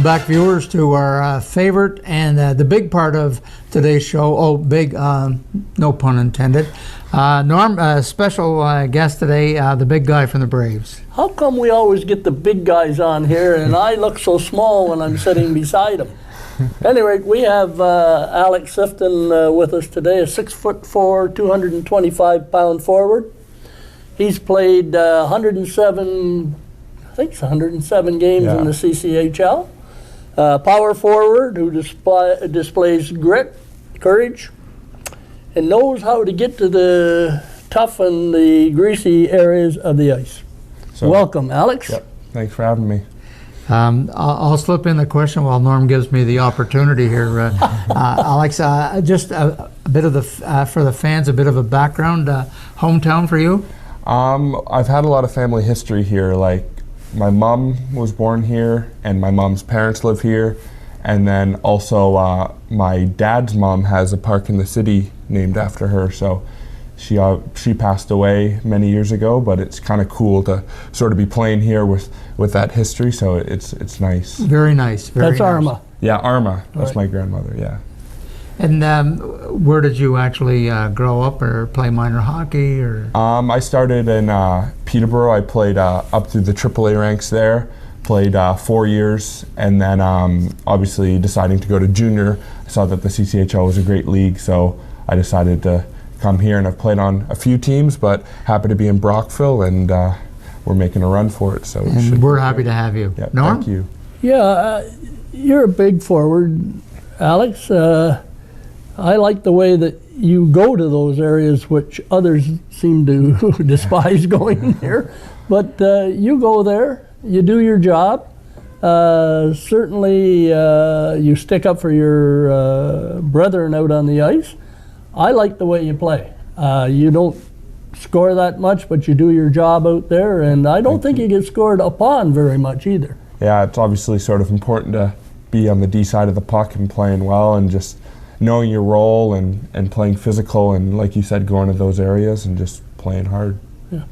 back, viewers, to our favorite and the big part of today's show. Oh, big, no pun intended. Norm, special guest today, the big guy from the Braves. How come we always get the big guys on here and I look so small when I'm sitting beside them? Anyway, we have Alex Sifton with us today, a 6'4", 225-pound forward. He's played 107 games in the CCHL. Power forward who displays grit, courage, and knows how to get to the tough and the greasy areas of the ice. So, welcome, Alex. Yep. Thanks for having me. I'll slip in the question while Norm gives me the opportunity here. Alex, just a bit of for the fans, a bit of a background, hometown for you? I've had a lot of family history here. Like, my mom was born here, and my mom's parents live here, and then also my dad's mom has a park in the city named after her. So she passed away many years ago, but it's kind of cool to sort of be playing here with that history. So it's nice. Very nice. Very That's nice. Arma. Yeah, Arma. That's right. My grandmother. Yeah. And where did you actually grow up or play minor hockey? Or I started in Peterborough. I played up through the AAA ranks there, played 4 years, and then obviously deciding to go to junior, I saw that the CCHL was a great league, so I decided to come here, and I've played on a few teams, but happy to be in Brockville, and we're making a run for it. So we're happy to have you. Yeah, Norm? thank you. Yeah, you're a big forward, Alex. I like the way that you go to those areas which others seem to despise going there. But you go there, you do your job. Certainly you stick up for your brethren out on the ice. I like the way you play. You don't score that much, but you do your job out there, and I don't think you get scored upon very much either. Yeah, it's obviously sort of important to be on the D side of the puck and playing well, and just knowing your role and playing physical, and like you said, going to those areas and just playing hard. Yeah.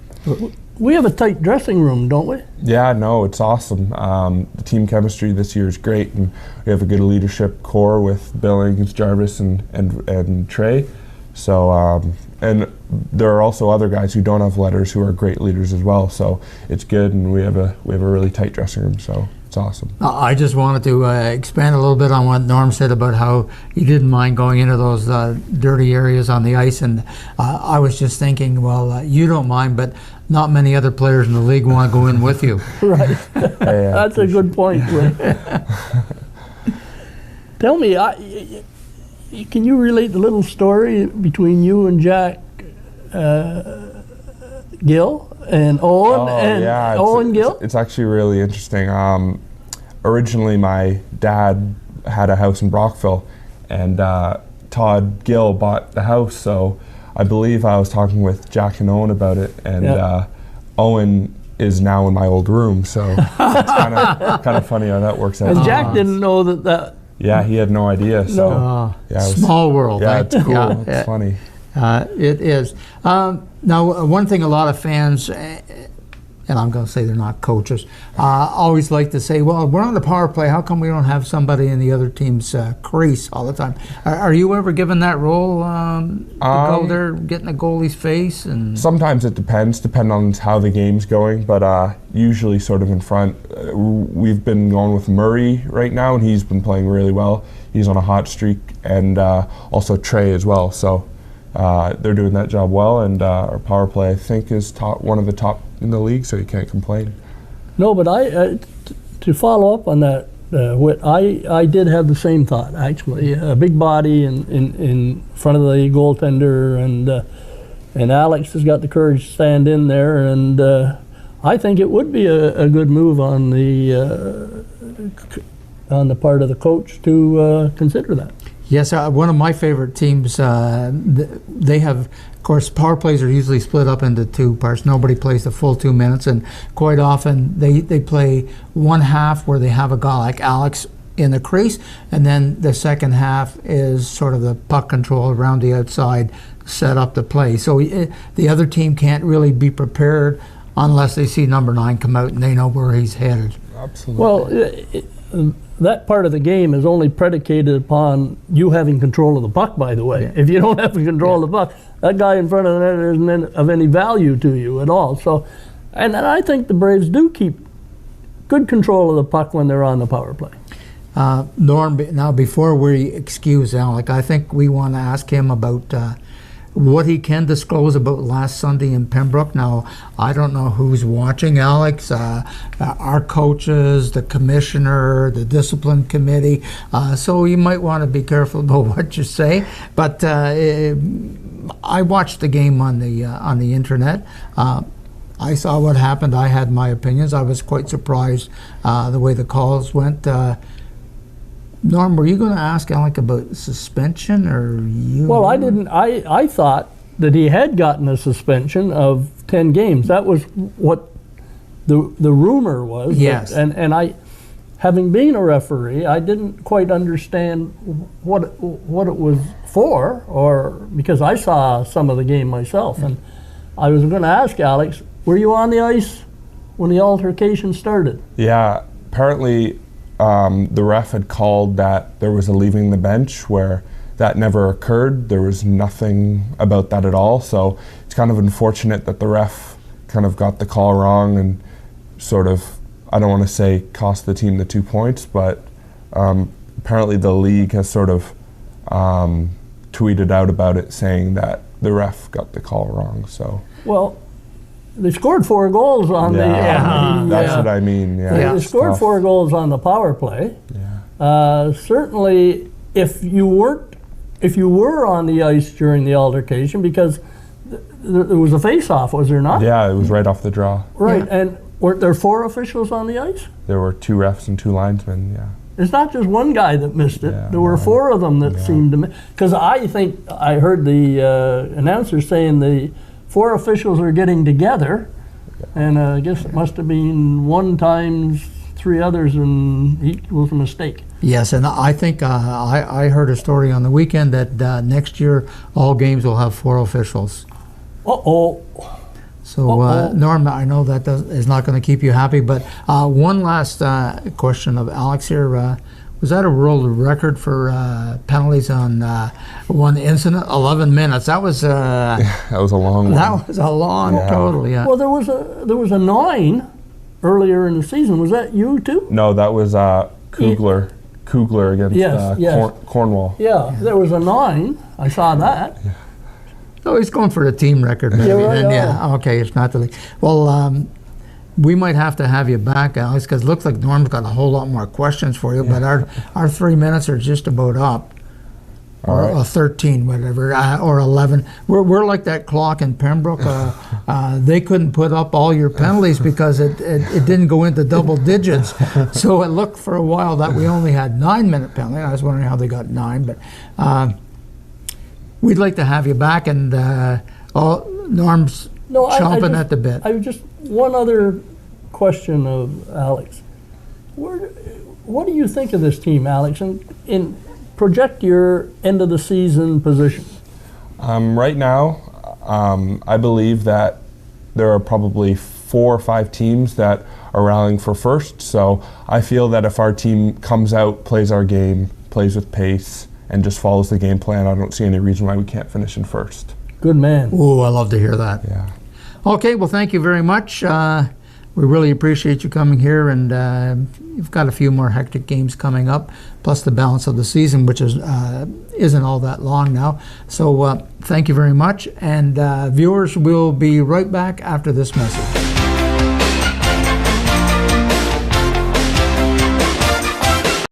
We have a tight dressing room, don't we? Yeah, no, it's awesome. The team chemistry this year is great, and we have a good leadership core with Billings, Jarvis, and Trey. So, and there are also other guys who don't have letters who are great leaders as well. So it's good, and we have a really tight dressing room. So it's awesome. I just wanted to expand a little bit on what Norm said about how he didn't mind going into those dirty areas on the ice, and I was just thinking, well, you don't mind, but not many other players in the league want to go in with you. Right. That's a good point. Tell me, can you relate the little story between you and Jack Gill and Owen Owen Gill? It's actually really interesting. Originally, my dad had a house in Brockville, and Todd Gill bought the house. So I believe I was talking with Jack and Owen about it, and Owen is now in my old room. So it's kind of funny how that works out. And Jack didn't know that. Yeah, he had no idea. So No. yeah, Small world. Yeah, right? it's cool. It's funny. It is. Now, one thing a lot of fans, and I'm going to say they're not coaches, always like to say, well, we're on the power play, how come we don't have somebody in the other team's crease all the time? Are you ever given that role to go there, get in the goalie's face? And sometimes it depends on how the game's going, but usually sort of in front. We've been going with Murray right now, and he's been playing really well. He's on a hot streak, and also Trey as well. So they're doing that job well, and our power play, I think, is one of the top in the league, so you can't complain. No, but to follow up on that, I did have the same thought, actually. A big body in front of the goaltender, and Alex has got the courage to stand in there, and I think it would be a good move on the part of the coach to consider that. yes, one of my favorite teams, they have, of course, power plays are usually split up into two parts. Nobody plays the full 2 minutes, and quite often they play one half where they have a guy like Alex in the crease, and then the second half is sort of the puck control around the outside, set up the play. So the other team can't really be prepared unless they see number 9 come out and they know where he's headed. Absolutely. Well, that part of the game is only predicated upon you having control of the puck, by the way. Yeah. If you don't have control of the puck, that guy in front of the net isn't of any value to you at all. So, and I think the Braves do keep good control of the puck when they're on the power play. Norm, now before we excuse Alec, I think we want to ask him about what he can disclose about last Sunday in Pembroke. Now, I don't know who's watching, Alex. Our coaches, the commissioner, the discipline committee. So you might want to be careful about what you say. But I watched the game on the internet. I saw what happened. I had my opinions. I was quite surprised the way the calls went. Norm, were you going to ask Alec about suspension, or you? Well, I didn't. I thought that he had gotten a suspension of 10 games. That was what the rumor was. Yes. And I, having been a referee, I didn't quite understand what it was for, or because I saw some of the game myself, and I was going to ask Alex, were you on the ice when the altercation started? Yeah, apparently the ref had called that there was a leaving the bench, where that never occurred. There was nothing about that at all. So it's kind of unfortunate that the ref kind of got the call wrong and sort of, I don't want to say cost the team the 2 points, but apparently the league has sort of tweeted out about it, saying that the ref got the call wrong. So Well, they scored 4 goals on that's what I mean. Yeah, They it's scored tough. 4 goals on the power play. Yeah. Certainly, if you were on the ice during the altercation, because there was a face-off, was there not? Yeah, it was right off the draw. Right, Yeah. and weren't there 4 officials on the ice? There were 2 refs and 2 linesmen. Yeah. It's not just one guy that missed it. Yeah, There were 4 of them that yeah. seemed to miss. Because I think I heard the announcer saying the 4 officials are getting together, and I guess it must have been 1 times 3 others, and it was a mistake. Yes, and I think I heard a story on the weekend that next year all games will have 4 officials. Uh-oh. So, Uh-oh. Norm, I know that is not going to keep you happy, but one last question of Alex here. Was that a world record for penalties on one incident? 11 minutes. That was That was a long one. that was a long Yeah. total. Yeah. Well, there was a 9 earlier in the season. Was that you too? No, that was Kugler. Kugler against Yes. Cornwall. Yeah, there was a 9. I saw that. Oh, he's going for the team record, maybe. Yeah, right, Then, yeah. Okay, it's not the league. Well, we might have to have you back, Alex, because it looks like Norm's got a whole lot more questions for you. But our 3 minutes are just about up. All Or right. 13, whatever, or 11. We're like that clock in Pembroke. They couldn't put up all your penalties because it didn't go into double digits. So it looked for a while that we only had 9-minute penalty. I was wondering how they got 9, but we'd like to have you back. And Norm's No, chomping I at the bit. I just one other question of Alex. What do you think of this team, Alex? And project your end of the season position. Right now, I believe that there are probably 4 or 5 teams that are rallying for first. So I feel that if our team comes out, plays our game, plays with pace, and just follows the game plan, I don't see any reason why we can't finish in first. Good man. Oh, I love to hear that. Yeah. Okay, well, thank you very much. We really appreciate you coming here, and you've got a few more hectic games coming up, plus the balance of the season, which isn't all that long now. So thank you very much, and viewers, we'll be right back after this message.